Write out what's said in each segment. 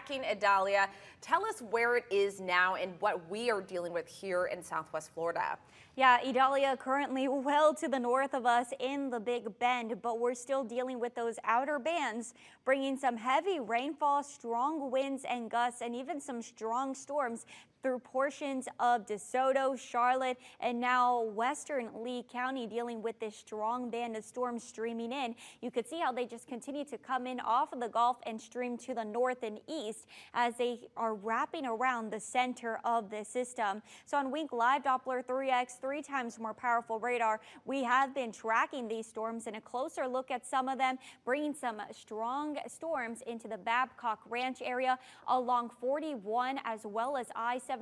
tracking Idalia. Tell us where it is now and what we are dealing with here in Southwest Florida. Yeah, Idalia currently well to the north of us in the Big Bend, but we're still dealing with those outer bands, bringing some heavy rainfall, strong winds and gusts, and even some strong storms through portions of DeSoto, Charlotte, and now western Lee County, dealing with this strong band of storms streaming in. You could see how they just continue to come in off of the Gulf and stream to the north and east as they are wrapping around the center of the system. So on Wink Live Doppler 3X, 3 times more powerful radar, we have been tracking these storms and a closer look at some of them, bringing some strong storms into the Babcock Ranch area along 41 as well as I-75.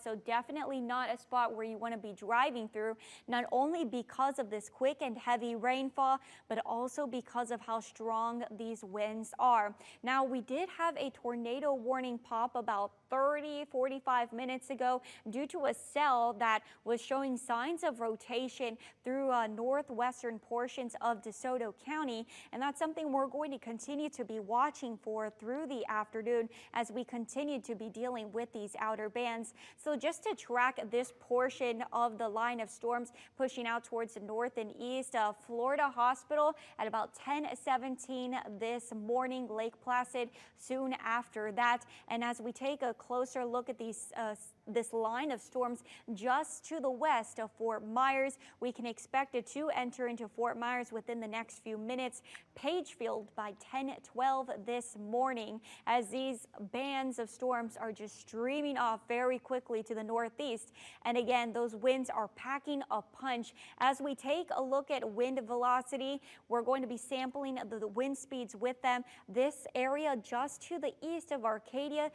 So definitely not a spot where you want to be driving through, not only because of this quick and heavy rainfall, but also because of how strong these winds are. Now, we did have a tornado warning pop about 45 minutes ago due to a cell that was showing signs of rotation through northwestern portions of DeSoto County, and that's something we're going to continue to be watching for through the afternoon as we continue to be dealing with these outer bands. So just to track this portion of the line of storms pushing out towards the north and east, Florida Hospital at about 10:17 this morning, Lake Placid soon after that. And as we take a closer look at this line of storms just to the west of Fort Myers, we can expect it to enter into Fort Myers within the next few minutes. Pagefield by 10:12 this morning, as these bands of storms are just streaming off very quickly to the northeast. And again, those winds are packing a punch. As we take a look at wind velocity, we're going to be sampling the wind speeds with them. This area just to the east of Arcadia,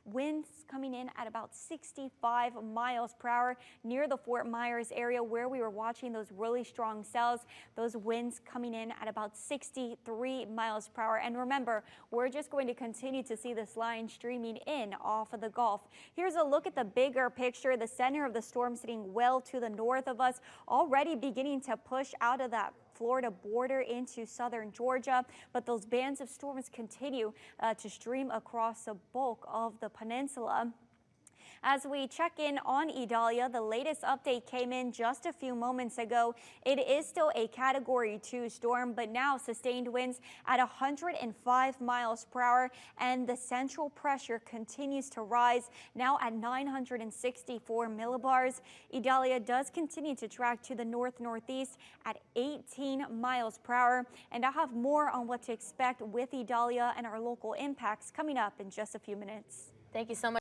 winds coming in at about 65 miles per hour near the Fort Myers area where we were watching those really strong cells. Those winds coming in at about 63 miles per hour. And remember, we're just going to continue to see this line streaming in off of the Gulf. Here's a look at the bigger picture. The center of the storm sitting well to the north of us, already beginning to push out of that Florida border into southern Georgia, but those bands of storms continue to stream across the bulk of the peninsula. As we check in on Idalia, the latest update came in just a few moments ago. It is still a Category 2 storm, but now sustained winds at 105 miles per hour, and the central pressure continues to rise, now at 964 millibars. Idalia does continue to track to the north-northeast at 18 miles per hour, and I'll have more on what to expect with Idalia and our local impacts coming up in just a few minutes. Thank you so much.